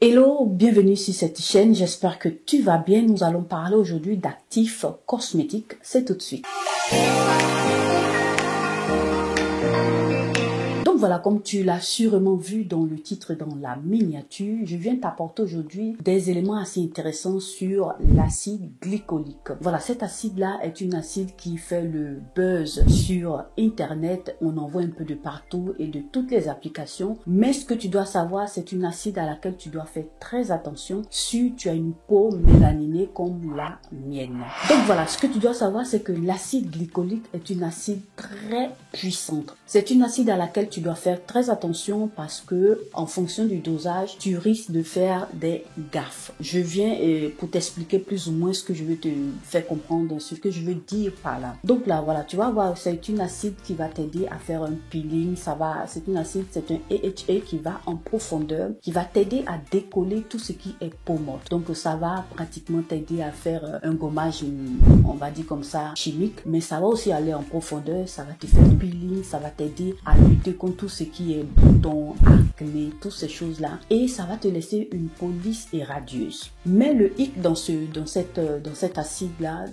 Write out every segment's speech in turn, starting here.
Hello, bienvenue sur cette chaîne, j'espère que tu vas bien. Nous allons parler aujourd'hui d'actifs cosmétiques, c'est tout de suite. Donc voilà, comme tu l'as sûrement vu dans le titre, dans la miniature, je viens t'apporter aujourd'hui des éléments assez intéressants sur l'acide glycolique. Voilà, cet acide-là est une acide qui fait le buzz sur Internet. On en voit un peu de partout et de toutes les applications. Mais ce que tu dois savoir, c'est une acide à laquelle tu dois faire très attention si tu as une peau mélaninée comme la mienne. Donc voilà, ce que tu dois savoir, c'est que l'acide glycolique est une acide très puissante. C'est une acide à laquelle tu dois faire très attention parce que en fonction du dosage, tu risques de faire des gaffes. Je viens pour t'expliquer plus ou moins ce que je veux te faire comprendre, ce que je veux dire par là. Donc là, voilà, tu vas voir, c'est une acide qui va t'aider à faire un peeling. C'est une acide, c'est un AHA qui va en profondeur, qui va t'aider à décoller tout ce qui est peau morte. Donc ça va pratiquement t'aider à faire un gommage, on va dire comme ça, chimique, mais ça va aussi aller en profondeur, ça va te faire un peeling, ça va t'aider à lutter contre tout ce qui est boutons, acné, toutes ces choses-là, et ça va te laisser une peau lisse et radieuse. Mais le hic dans cet acide-là,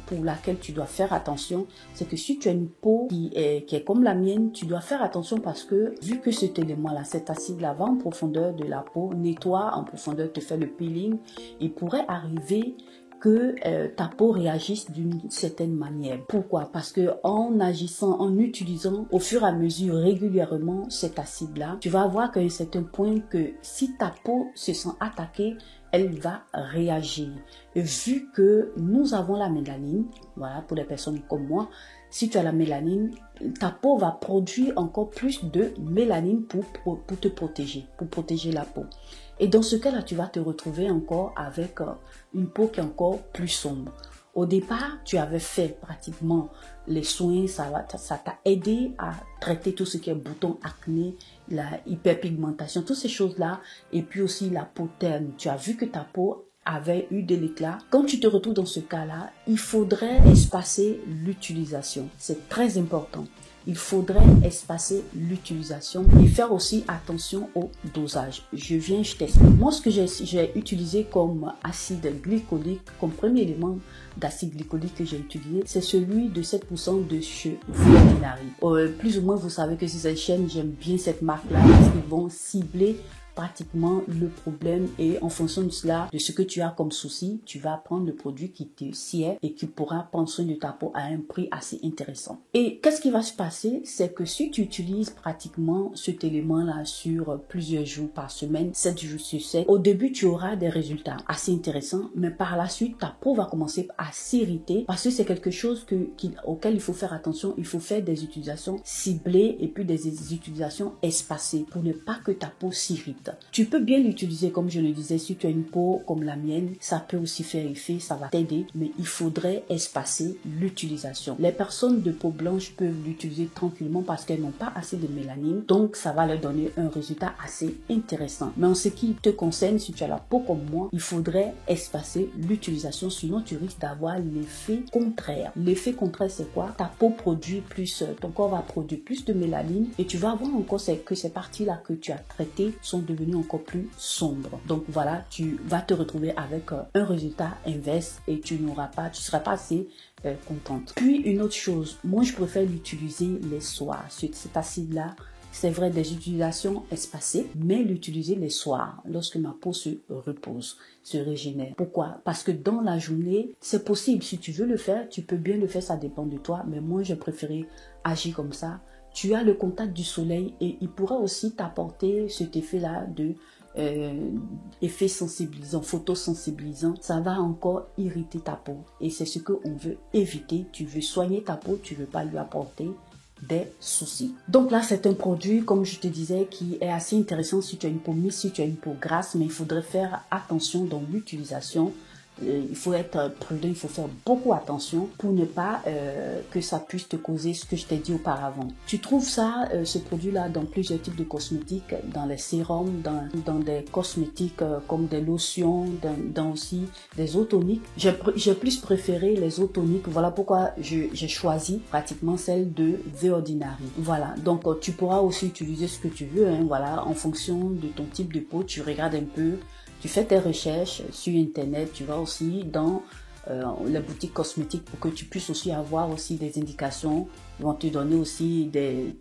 pour laquelle tu dois faire attention, c'est que si tu as une peau qui est comme la mienne, tu dois faire attention parce que vu que cet élément-là, cet acide-là va en profondeur de la peau, nettoie en profondeur, te fait le peeling, il pourrait arriver que ta peau réagisse d'une certaine manière. Pourquoi? Parce que en agissant, en utilisant au fur et à mesure régulièrement cet acide-là, tu vas voir qu'à un certain point que si ta peau se sent attaquée, elle va réagir. Et vu que nous avons la mélanine, voilà, pour les personnes comme moi, si tu as la mélanine, ta peau va produire encore plus de mélanine pour te protéger, pour protéger la peau. Et dans ce cas-là, tu vas te retrouver encore avec une peau qui est encore plus sombre. Au départ, tu avais fait pratiquement les soins, ça t'a aidé à traiter tout ce qui est boutons, acné, la hyperpigmentation, toutes ces choses-là. Et puis aussi la peau terne. Tu as vu que ta peau avait eu de l'éclat. Quand tu te retrouves dans ce cas-là, il faudrait espacer l'utilisation. C'est très important. Il faudrait espacer l'utilisation et faire aussi attention au dosage. Je t'explique. Moi, ce que j'ai utilisé comme acide glycolique, comme premier élément d'acide glycolique que j'ai utilisé, c'est celui de 7% de chez The Ordinary. Plus ou moins, vous savez que sur cette chaîne, j'aime bien cette marque-là parce qu'ils vont cibler pratiquement le problème et en fonction de cela, de ce que tu as comme souci, tu vas prendre le produit qui te sied et qui pourra prendre soin de ta peau à un prix assez intéressant. Et qu'est-ce qui va se passer? C'est que si tu utilises pratiquement cet élément-là sur plusieurs jours par semaine, 7 jours sur 7, au début, tu auras des résultats assez intéressants, mais par la suite, ta peau va commencer à s'irriter parce que c'est quelque chose auquel il faut faire attention. Il faut faire des utilisations ciblées et puis des utilisations espacées pour ne pas que ta peau s'irrite. Tu peux bien l'utiliser comme je le disais, si tu as une peau comme la mienne, ça peut aussi faire effet, ça va t'aider, mais il faudrait espacer l'utilisation. Les personnes de peau blanche peuvent l'utiliser tranquillement parce qu'elles n'ont pas assez de mélanine, donc ça va leur donner un résultat assez intéressant. Mais en ce qui te concerne, si tu as la peau comme moi, il faudrait espacer l'utilisation, sinon tu risques d'avoir l'effet contraire. L'effet contraire, c'est quoi? Ta peau produit plus, ton corps va produire plus de mélanine et tu vas voir encore que ces parties-là que tu as traitées sont devenues encore plus sombres. Donc voilà, tu vas te retrouver avec un résultat inverse et tu seras pas assez contente. Puis une autre chose, moi je préfère l'utiliser les soirs. Cet acide-là, c'est vrai, des utilisations espacées, mais l'utiliser les soirs, lorsque ma peau se repose, se régénère. Pourquoi? Parce que dans la journée, c'est possible. Si tu veux le faire, tu peux bien le faire, ça dépend de toi. Mais moi, j'ai préféré agir comme ça. Tu as le contact du soleil et il pourra aussi t'apporter cet effet-là de effet sensibilisant, photosensibilisant. Ça va encore irriter ta peau et c'est ce qu'on veut éviter. Tu veux soigner ta peau, tu veux pas lui apporter des soucis. Donc là, c'est un produit, comme je te disais, qui est assez intéressant si tu as une peau mince, si tu as une peau grasse, mais il faudrait faire attention dans l'utilisation il faut être prudent, il faut faire beaucoup attention pour ne pas que ça puisse te causer ce que je t'ai dit auparavant. Tu trouves ça, ce produit-là, dans plusieurs types de cosmétiques, dans les sérums, dans des cosmétiques comme des lotions, dans aussi des eaux toniques. J'ai plus préféré les eaux toniques, voilà pourquoi j'ai choisi pratiquement celle de The Ordinary. Voilà, donc tu pourras aussi utiliser ce que tu veux, hein, voilà, en fonction de ton type de peau, tu regardes un peu, tu fais tes recherches sur internet, tu vas aussi dans les boutiques cosmétiques pour que tu puisses aussi avoir aussi des indications, ils vont te donner aussi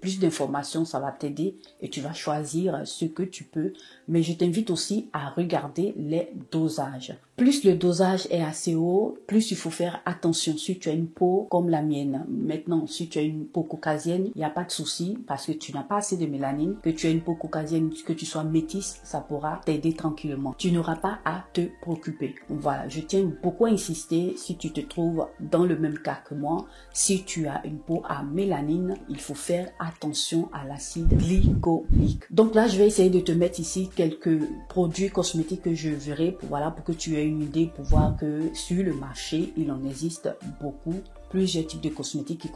plus d'informations, ça va t'aider et tu vas choisir ce que tu peux. Mais je t'invite aussi à regarder les dosages. Plus le dosage est assez haut, plus il faut faire attention si tu as une peau comme la mienne. Maintenant, si tu as une peau caucasienne, il n'y a pas de souci parce que tu n'as pas assez de mélanine. Que tu aies une peau caucasienne, que tu sois métisse, ça pourra t'aider tranquillement. Tu n'auras pas à te préoccuper. Voilà, je tiens beaucoup à insister si tu te trouves dans le même cas que moi. Si tu as une peau à mélanine, il faut faire attention à l'acide glycolique. Donc là, je vais essayer de te mettre ici quelques produits cosmétiques que je verrai pour que tu aies une idée, pour voir que sur le marché, il en existe beaucoup, plusieurs types de cosmétiques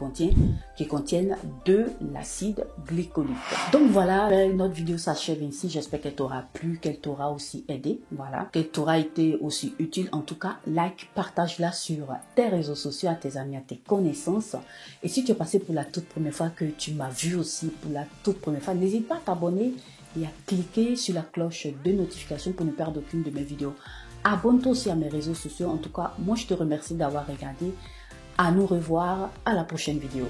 qui contiennent de l'acide glycolique. Donc voilà, notre vidéo s'achève ainsi. J'espère qu'elle t'aura plu, qu'elle t'aura aussi aidé, voilà, qu'elle t'aura été aussi utile. En tout cas, like, partage-la sur tes réseaux sociaux, à tes amis, à tes connaissances. Et si tu es passé pour la toute première fois, que tu m'as vu aussi pour la toute première fois, n'hésite pas à t'abonner et à cliquer sur la cloche de notification pour ne perdre aucune de mes vidéos. Abonne-toi aussi à mes réseaux sociaux. En tout cas, moi je te remercie d'avoir regardé. À nous revoir à la prochaine vidéo.